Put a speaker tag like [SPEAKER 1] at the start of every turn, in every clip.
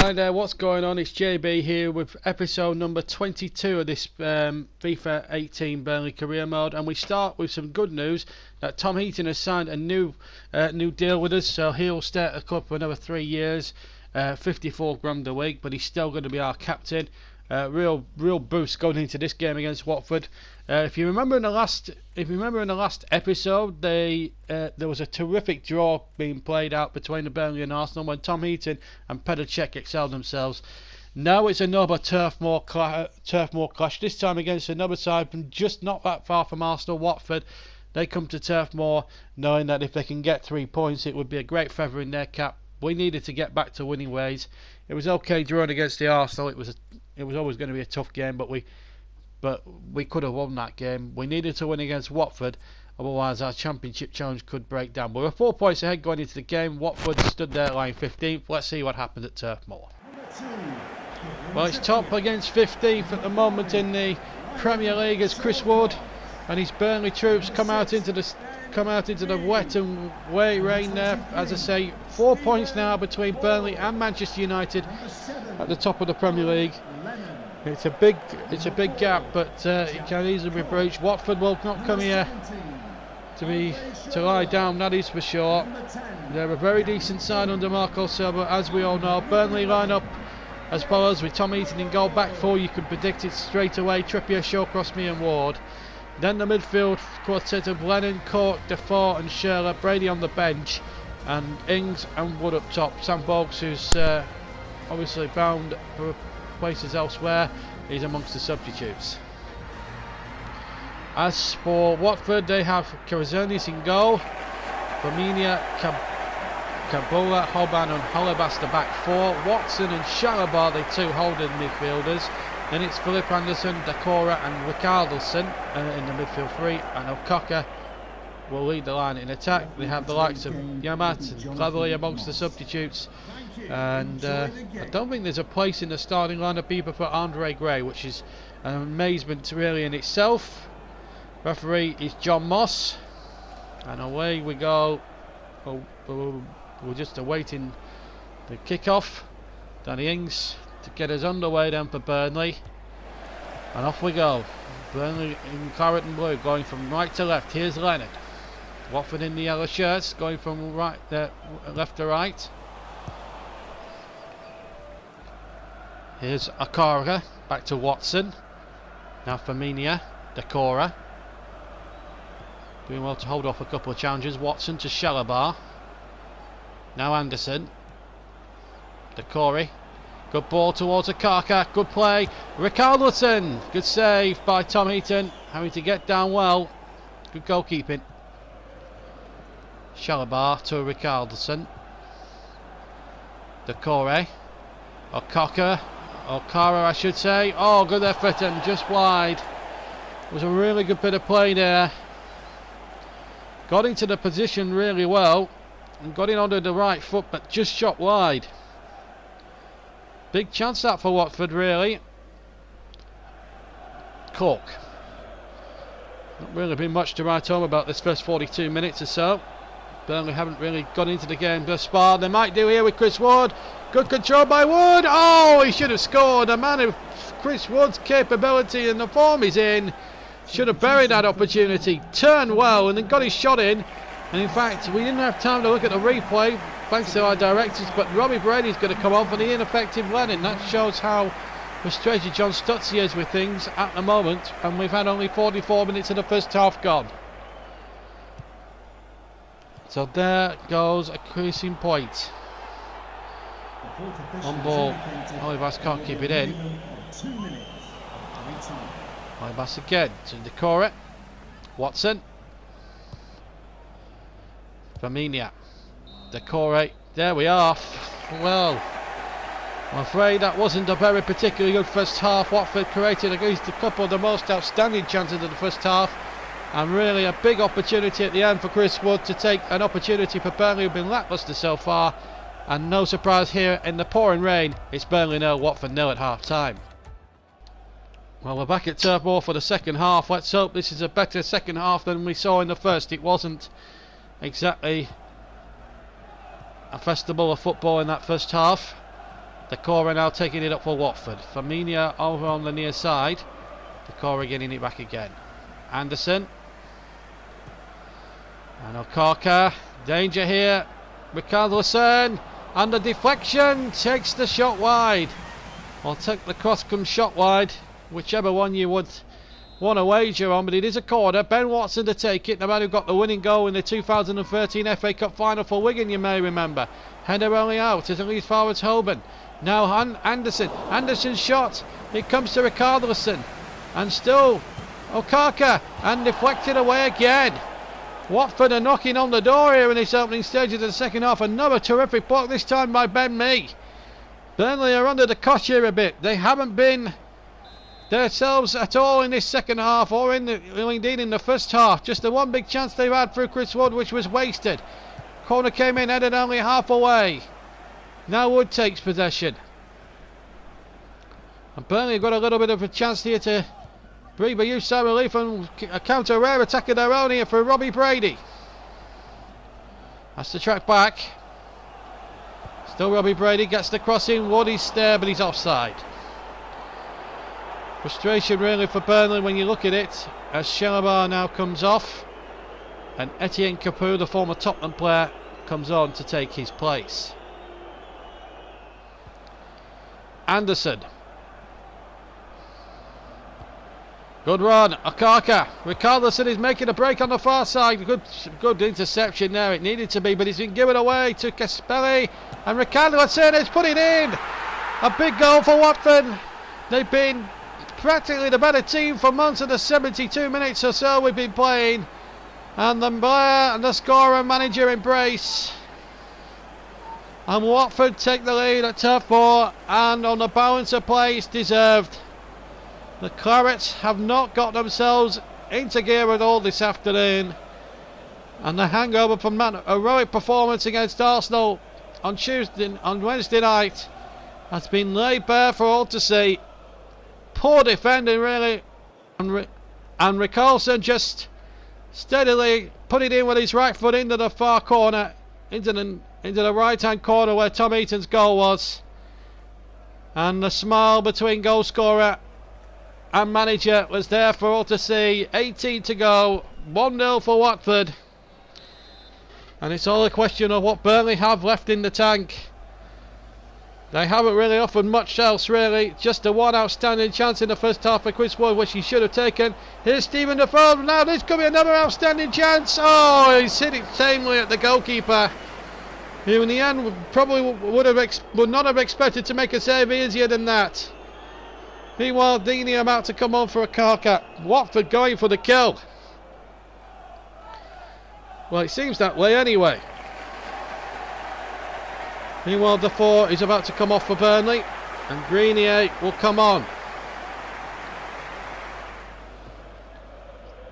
[SPEAKER 1] Hi there, what's going on? It's JB here with episode number 22 of this FIFA 18 Burnley career mode, and we start with some good news that Tom Heaton has signed a new deal with us, so he'll stay at the club for another 3 years, 54 grand a week, but he's still going to be our captain. Real boost going into this game against Watford. If you remember in the last episode, there was a terrific draw being played out between the Burnley and Arsenal when Tom Heaton and Petr Cech excelled themselves. Now it's another turf moor clash. This time against another side from just not that far from Arsenal, Watford. They come to Turf Moor knowing that if they can get 3 points, it would be a great feather in their cap. We needed to get back to winning ways. It was okay drawing against the Arsenal. It was always going to be a tough game, but we could have won that game. We needed to win against Watford, otherwise our championship challenge could break down. We were 4 points ahead going into the game. Watford stood there lying 15th. Let's see what happened at Turf Moor. Well, it's top against 15th at the moment in the Premier League as Chris Wood and his Burnley troops come out into the wet and wet rain there. As I say, 4 points now between Burnley and Manchester United at the top of the Premier League. It's a big gap, but it can easily be breached. Watford will not come here to lie down, that is for sure. They're a very decent side under Marco Silva, as we all know. Burnley line up as follows with Tom Heaton in goal, back four. You can predict it straight away: Trippier, Shawcross, me and Ward. Then the midfield quartet of Lennon, Cork, Defoe and Shearer, Brady on the bench, and Ings and Wood up top. Sam Bogues, who's obviously bound for places elsewhere, he's amongst the substitutes. As for Watford, they have Karazanis in goal, Firmino, Kabula, Hoban and Holebas the back four, Watson and Shalaba the two holding midfielders. Then it's Philip Anderson, Decora and Ricardson in the midfield three, and Okaka will lead the line in attack. They have the likes of Yamat and Cleverly amongst the substitutes, and I don't think there's a place in the starting lineup either for Andre Gray, which is an amazement really in itself. Referee is John Moss, and away we go. We're just awaiting the kick-off. Danny Ings to get us underway then for Burnley, and off we go. Burnley in claret and blue, going from right to left. Here's Leonard. Watford in the yellow shirts, going from left to right. Here's Akara, back to Watson. Now Firmino, Decora. Doing well to hold off a couple of challenges. Watson to Shalabar. Now Anderson. Decora. Good ball towards Akaka. Good play. Ricardson. Good save by Tom Heaton. Having to get down well. Good goalkeeping. Shalabar to Ricardson. Decora. Okara, I should say. Oh, good effort and just wide. It was a really good bit of play there. Got into the position really well and got in under the right foot, but just shot wide. Big chance that for Watford, really. Cork. Not really been much to write home about this first 42 minutes or so. Burnley haven't really got into the game thus far. They might do here with Chris Wood. Good control by Wood. Oh, he should have scored. A man of Chris Wood's capability and the form he's in should have buried that opportunity. Turned well and then got his shot in. And in fact, we didn't have time to look at the replay, thanks to our directors, but Robbie Brady's going to come on for the ineffective Lennon. That shows how frustrated John Stutzy is with things at the moment, and we've had only 44 minutes of the first half gone. So there goes a creasing point. On ball, Olivas can't keep it in. Olivas again to Decora. Watson. Firmino. Decora. There we are. Well, I'm afraid that wasn't a very particularly good first half. Watford created against a couple of the most outstanding chances of the first half, and really a big opportunity at the end for Chris Wood to take an opportunity for Burnley, who've been lacklustre so far. And no surprise here in the pouring rain, it's Burnley 0, Watford 0 at half time. Well, we're back at Turf Moor for the second half. Let's hope this is a better second half than we saw in the first. It wasn't exactly a festival of football in that first half. Decore now taking it up for Watford. Firmino over on the near side. Decore getting it back again. Anderson. And Okaka. Danger here. Richarlison. And the deflection takes the shot wide. Or take the cross come shot wide. Whichever one you would want to wager on. But it is a corner. Ben Watson to take it. The man who got the winning goal in the 2013 FA Cup final for Wigan, you may remember. Header only out as it leads forwards Holborn. Now Anderson. Anderson's shot. It comes to Richarlison. And still Okaka. And deflected away again. Watford are knocking on the door here in this opening stage of the second half. Another terrific block, this time by Ben Mee. Burnley are under the cosh here a bit. They haven't been themselves at all in this second half, or indeed in the first half. Just the one big chance they've had through Chris Wood, which was wasted. Corner came in, headed only half away. Now Wood takes possession. And Burnley have got a little bit of a chance here to breathe a huge sigh of relief and a counter rare attack of their own here for Robbie Brady. Has to track back. Still Robbie Brady gets the cross in. Wood is there, but he's offside. Frustration really for Burnley when you look at it, as Shalabar now comes off and Etienne Capoue, the former Tottenham player, comes on to take his place. Anderson. Good run, Okaka. Richarlison is making a break on the far side. Good interception there, it needed to be, but it's been given away to Caspelli. And Richarlison has put it in. A big goal for Watford. They've been practically the better team for months of the 72 minutes or so we've been playing. And the player and the scorer manager embrace. And Watford take the lead at Turf Moor, and on the balance of play it's deserved. The Clarets have not got themselves into gear at all this afternoon, and the hangover from that heroic performance against Arsenal on Wednesday night has been laid bare for all to see. Poor defending really, and Richarlison just steadily put it in with his right foot into the far corner, into the right hand corner where Tom Heaton's goal was. And the smile between goal scorer and manager was there for all to see. 18 to go, 1-0 for Watford, and it's all a question of what Burnley have left in the tank. They haven't really offered much else really, just the one outstanding chance in the first half for Chris Wood, which he should have taken. Her's Stephen Defoe. Now this could be another outstanding chance. Oh, he's hit it tamely at the goalkeeper, who in the end probably would not have expected to make a save easier than that. Meanwhile, Deeney about to come on for a Okaka. Watford going for the kill. Well, it seems that way anyway. Meanwhile, Defoe is about to come off for Burnley, and Grenier will come on.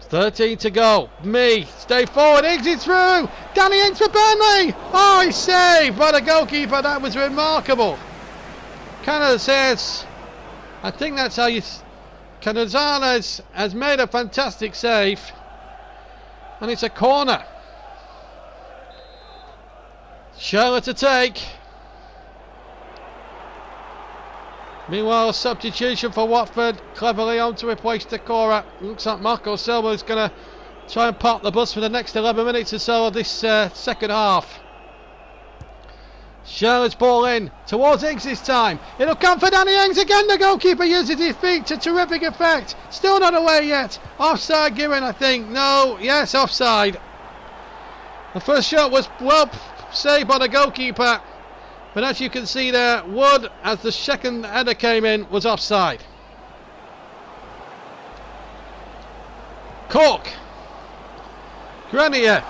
[SPEAKER 1] 13 to go. Mee, stay forward, exit through. Danny Ings for Burnley. Oh, he's saved by the goalkeeper. That was remarkable. Canada says, I think that's how you... Canizales has made a fantastic save, and it's a corner. Charlotte to take. Meanwhile, substitution for Watford. Cleverly on to replace Decore. Looks like Marco Silva is going to try and park the bus for the next 11 minutes or so of this second half. Charlotte's ball in towards Ings this time. It'll come for Danny Ings again. The goalkeeper uses his feet to terrific effect. Still not away yet. Offside given, I think. No, yes, offside. The first shot was well saved by the goalkeeper, but as you can see there, Wood, as the second header came in, was offside. Cork. Grenier.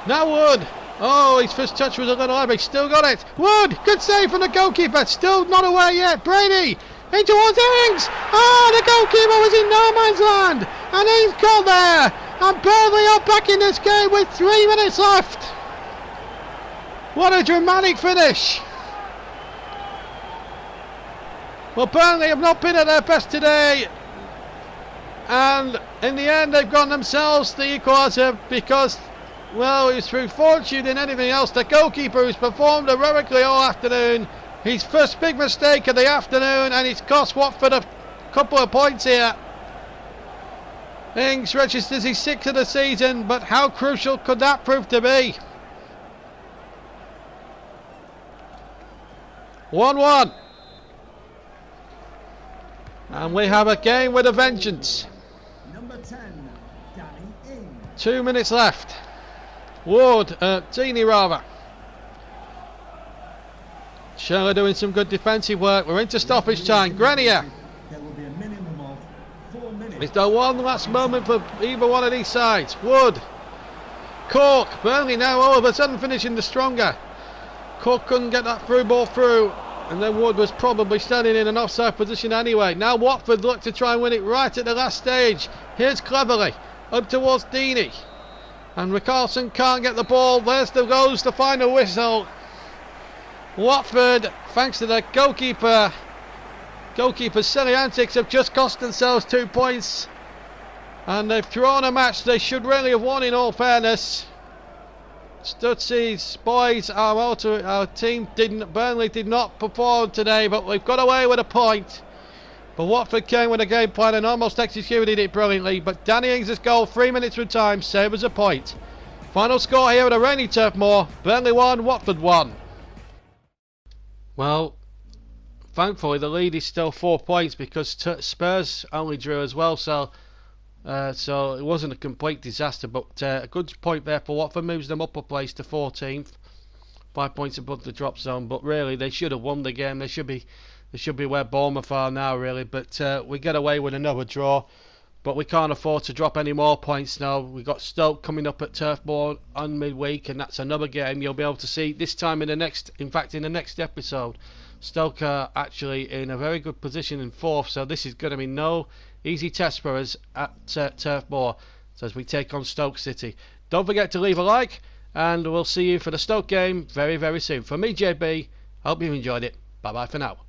[SPEAKER 1] Now Wood. Oh, his first touch was a little high, but he's still got it. Wood, good save from the goalkeeper. Still not away yet. Brady in towards Ings. Oh, the goalkeeper was in no man's land, and Ings got there. And Burnley are back in this game with 3 minutes left. What a dramatic finish. Well, Burnley have not been at their best today, and in the end they've got themselves the equaliser because, well, it was through fortune and anything else. The goalkeeper who's performed heroically all afternoon His first big mistake of the afternoon, and it's cost Watford a couple of points here. Ings registers his 6th of the season, but how crucial could that prove to be? 1-1. And we have a game with a vengeance.
[SPEAKER 2] Number 10, Danny Ings.
[SPEAKER 1] 2 minutes left. Deeney rather. Shirley doing some good defensive work. We're into stoppage time. Grenier.
[SPEAKER 2] There will be a minimum of 4 minutes.
[SPEAKER 1] It's the one last moment for either one of these sides. Wood. Cork. Burnley now all of a sudden finishing the stronger. Cork couldn't get that through ball through. And then Wood was probably standing in an offside position anyway. Now Watford look to try and win it right at the last stage. Here's Cleverly. Up towards Deeney. And Rickarlson can't get the ball. There's the goes the final whistle. Watford, thanks to the goalkeeper's silly antics, have just cost themselves 2 points. And they've thrown a match they should really have won, in all fairness. Stutsy's boys, our team Burnley did not perform today, but we've got away with a point. But Watford came with a game plan and almost executed it brilliantly. But Danny Ings' goal 3 minutes from time saved us a point. Final score here at a rainy Turf Moor: Burnley 1, Watford 1. Well, thankfully the lead is still 4 points because Spurs only drew as well, so it wasn't a complete disaster, but a good point there for Watford. Moves them up a place to 14th, 5 points above the drop zone. But really they should have won the game. They should be where Bournemouth are now, really. But we get away with another draw, but we can't afford to drop any more points now. We've got Stoke coming up at Turf Moor on midweek, and that's another game you'll be able to see this time in the next episode. Stoke are actually in a very good position in 4th, so this is going to be no easy test for us at Turf Moor as we take on Stoke City. Don't forget to leave a like, and we'll see you for the Stoke game very, very soon. For me, JB, hope you've enjoyed it. Bye bye for now.